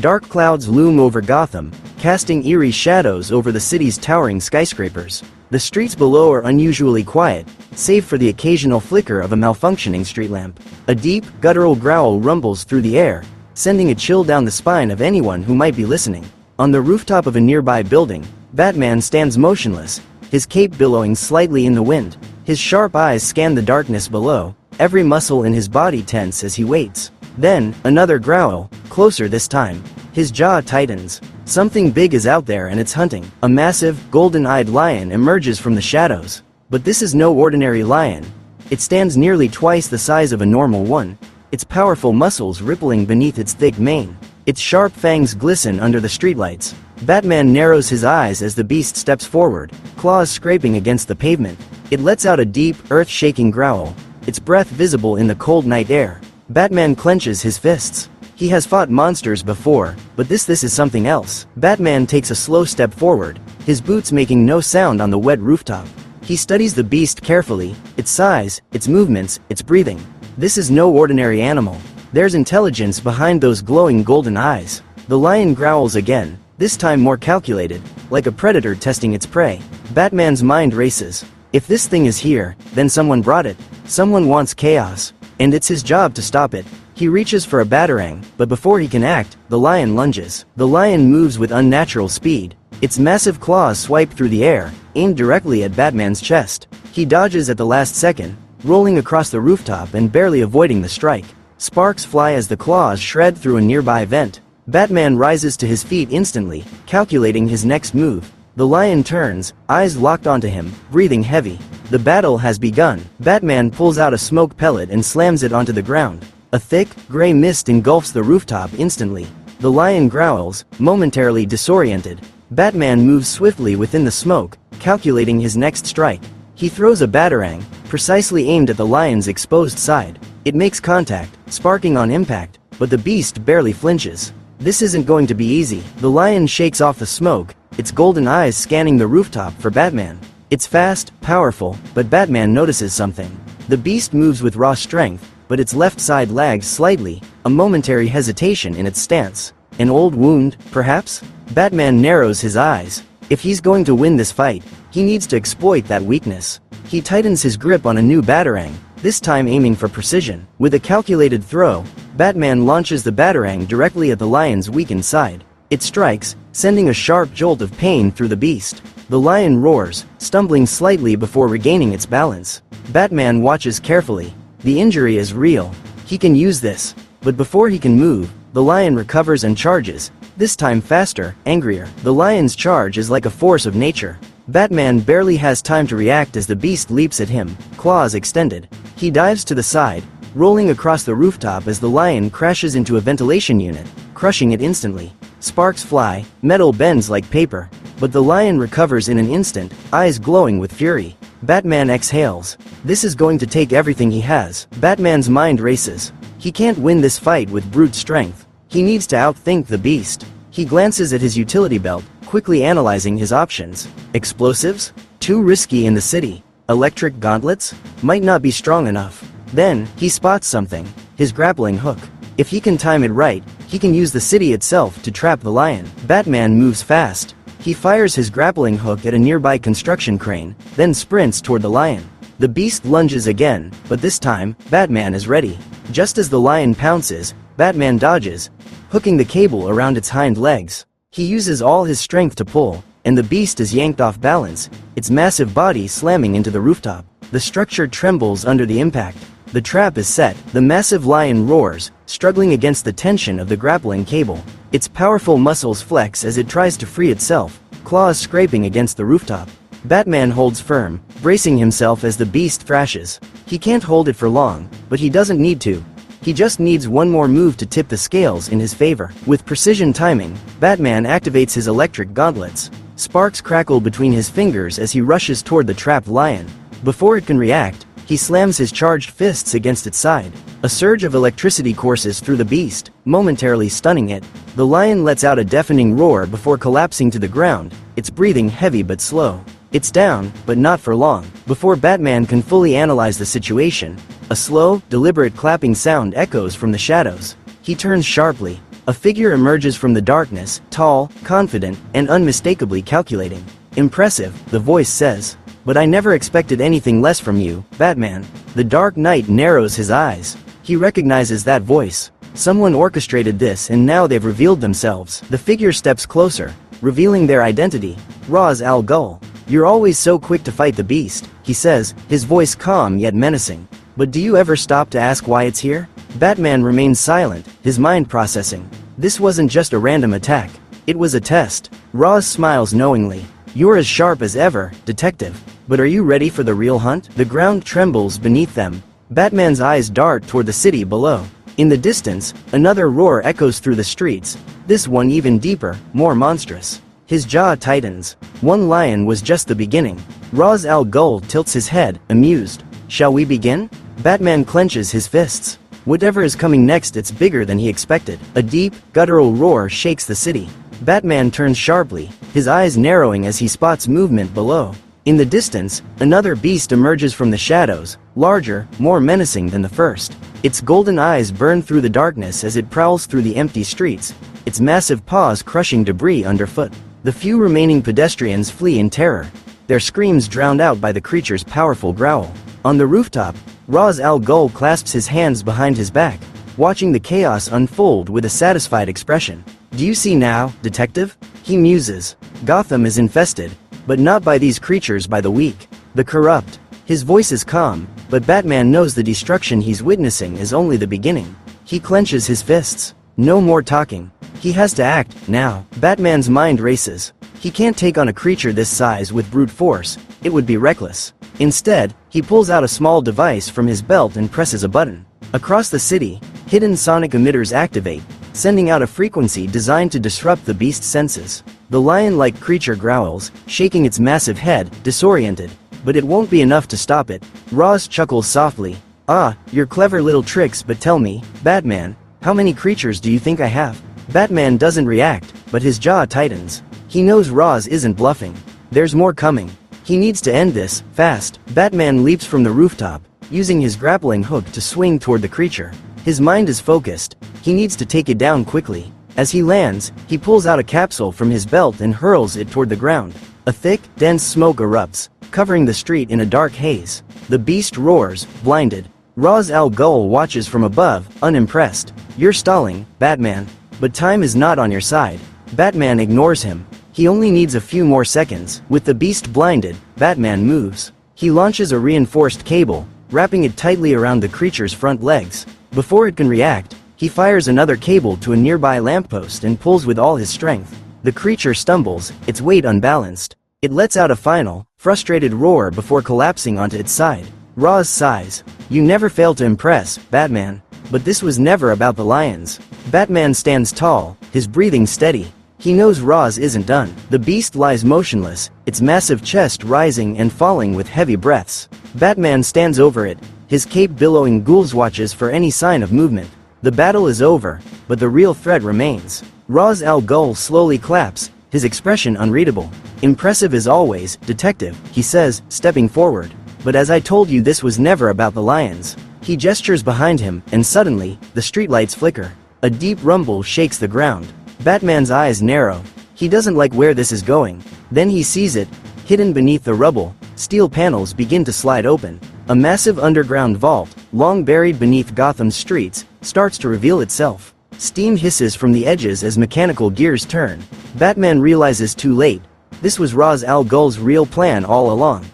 Dark clouds loom over Gotham, casting eerie shadows over the city's towering skyscrapers. The streets below are unusually quiet, save for the occasional flicker of a malfunctioning street lamp. A deep, guttural growl rumbles through the air, sending a chill down the spine of anyone who might be listening. On the rooftop of a nearby building, Batman stands motionless, his cape billowing slightly in the wind. His sharp eyes scan the darkness below, every muscle in his body tense as he waits. Then, another growl, closer this time. His jaw tightens. Something big is out there and it's hunting. A massive, golden-eyed lion emerges from the shadows. But this is no ordinary lion. It stands nearly twice the size of a normal one, its powerful muscles rippling beneath its thick mane. Its sharp fangs glisten under the streetlights. Batman narrows his eyes as the beast steps forward, claws scraping against the pavement. It lets out a deep, earth-shaking growl, its breath visible in the cold night air. Batman clenches his fists. He has fought monsters before, but this is something else. Batman takes a slow step forward, his boots making no sound on the wet rooftop. He studies the beast carefully, its size, its movements, its breathing. This is no ordinary animal. There's intelligence behind those glowing golden eyes. The lion growls again, this time more calculated, like a predator testing its prey. Batman's mind races. If this thing is here, then someone brought it. Someone wants chaos, and it's his job to stop it. He reaches for a batarang, but before he can act, the lion lunges. The lion moves with unnatural speed. Its massive claws swipe through the air, aimed directly at Batman's chest. He dodges at the last second, rolling across the rooftop and barely avoiding the strike. Sparks fly as the claws shred through a nearby vent. Batman rises to his feet instantly, calculating his next move. The lion turns, eyes locked onto him, breathing heavy. The battle has begun. Batman pulls out a smoke pellet and slams it onto the ground. A thick, gray mist engulfs the rooftop instantly. The lion growls, momentarily disoriented. Batman moves swiftly within the smoke, calculating his next strike. He throws a batarang, precisely aimed at the lion's exposed side. It makes contact, sparking on impact, but the beast barely flinches. This isn't going to be easy. The lion shakes off the smoke, its golden eyes scanning the rooftop for Batman. It's fast, powerful, but Batman notices something. The beast moves with raw strength, but its left side lags slightly, a momentary hesitation in its stance. An old wound, perhaps? Batman narrows his eyes. If he's going to win this fight, he needs to exploit that weakness. He tightens his grip on a new batarang, this time aiming for precision. With a calculated throw, Batman launches the batarang directly at the lion's weakened side. It strikes, sending a sharp jolt of pain through the beast. The lion roars, stumbling slightly before regaining its balance. Batman watches carefully. The injury is real. He can use this. But before he can move, the lion recovers and charges, this time faster, angrier. The lion's charge is like a force of nature. Batman barely has time to react as the beast leaps at him, claws extended. He dives to the side, rolling across the rooftop as the lion crashes into a ventilation unit, crushing it instantly. Sparks fly, metal bends like paper. But the lion recovers in an instant, eyes glowing with fury. Batman exhales. This is going to take everything he has. Batman's mind races. He can't win this fight with brute strength. He needs to outthink the beast. He glances at his utility belt, quickly analyzing his options. Explosives? Too risky in the city. Electric gauntlets? Might not be strong enough. Then, he spots something. His grappling hook. If he can time it right, he can use the city itself to trap the lion. Batman moves fast. He fires his grappling hook at a nearby construction crane, then sprints toward the lion. The beast lunges again, but this time, Batman is ready. Just as the lion pounces, Batman dodges, hooking the cable around its hind legs. He uses all his strength to pull, and the beast is yanked off balance, its massive body slamming into the rooftop. The structure trembles under the impact. The trap is set. The massive lion roars, struggling against the tension of the grappling cable. Its powerful muscles flex as it tries to free itself, claws scraping against the rooftop. Batman holds firm, bracing himself as the beast thrashes. He can't hold it for long, but he doesn't need to. He just needs one more move to tip the scales in his favor. With precision timing, Batman activates his electric gauntlets. Sparks crackle between his fingers as he rushes toward the trapped lion. Before it can react, he slams his charged fists against its side. A surge of electricity courses through the beast, momentarily stunning it. The lion lets out a deafening roar before collapsing to the ground, its breathing heavy but slow. It's down, but not for long. Before Batman can fully analyze the situation, a slow, deliberate clapping sound echoes from the shadows. He turns sharply. A figure emerges from the darkness, tall, confident, and unmistakably calculating. "Impressive," the voice says. "But I never expected anything less from you, Batman." The Dark Knight narrows his eyes. He recognizes that voice. Someone orchestrated this and now they've revealed themselves. The figure steps closer, revealing their identity. Ra's al Ghul. "You're always so quick to fight the beast," he says, his voice calm yet menacing. "But do you ever stop to ask why it's here?" Batman remains silent, his mind processing. This wasn't just a random attack. It was a test. Ra's smiles knowingly. "You're as sharp as ever, detective. But are you ready for the real hunt?" The ground trembles beneath them. Batman's eyes dart toward the city below. In the distance, another roar echoes through the streets, this one even deeper, more monstrous. His jaw tightens. One lion was just the beginning. Ra's al Ghul tilts his head, amused. "Shall we begin?" Batman clenches his fists. Whatever is coming next, it's bigger than he expected. A deep, guttural roar shakes the city. Batman turns sharply, his eyes narrowing as he spots movement below. In the distance, another beast emerges from the shadows, larger, more menacing than the first. Its golden eyes burn through the darkness as it prowls through the empty streets, its massive paws crushing debris underfoot. The few remaining pedestrians flee in terror, their screams drowned out by the creature's powerful growl. On the rooftop, Ra's al Ghul clasps his hands behind his back, watching the chaos unfold with a satisfied expression. "Do you see now, detective?" He muses. "Gotham is infested, but not by these creatures, by the weak, the corrupt." His voice is calm, but Batman knows the destruction he's witnessing is only the beginning. He clenches his fists. No more talking. He has to act, now. Batman's mind races. He can't take on a creature this size with brute force, it would be reckless. Instead, he pulls out a small device from his belt and presses a button. Across the city, hidden sonic emitters activate, sending out a frequency designed to disrupt the beast's senses. The lion-like creature growls, shaking its massive head, disoriented. But it won't be enough to stop it. Ra's chuckles softly. "Ah, your clever little tricks, but tell me, Batman, how many creatures do you think I have?" Batman doesn't react, but his jaw tightens. He knows Ra's isn't bluffing. There's more coming. He needs to end this, fast. Batman leaps from the rooftop, using his grappling hook to swing toward the creature. His mind is focused. He needs to take it down quickly. As he lands, he pulls out a capsule from his belt and hurls it toward the ground. A thick, dense smoke erupts, covering the street in a dark haze. The beast roars, blinded. Ra's al Ghul watches from above, unimpressed. "You're stalling, Batman. But time is not on your side." Batman ignores him. He only needs a few more seconds. With the beast blinded, Batman moves. He launches a reinforced cable, wrapping it tightly around the creature's front legs. Before it can react, he fires another cable to a nearby lamppost and pulls with all his strength. The creature stumbles, its weight unbalanced. It lets out a final, frustrated roar before collapsing onto its side. Ra's sighs. "You never fail to impress, Batman. But this was never about the lions." Batman stands tall, his breathing steady. He knows Ra's isn't done. The beast lies motionless, its massive chest rising and falling with heavy breaths. Batman stands over it, his cape billowing. Ghul watches for any sign of movement. The battle is over, but the real threat remains. Ra's al Ghul slowly claps, his expression unreadable. "Impressive as always, detective," he says, stepping forward. "But as I told you, this was never about the lions." He gestures behind him, and suddenly, the streetlights flicker. A deep rumble shakes the ground. Batman's eyes narrow. He doesn't like where this is going. Then he sees it. Hidden beneath the rubble, steel panels begin to slide open. A massive underground vault, long buried beneath Gotham's streets, starts to reveal itself. Steam hisses from the edges as mechanical gears turn. Batman realizes too late. This was Ra's al Ghul's real plan all along.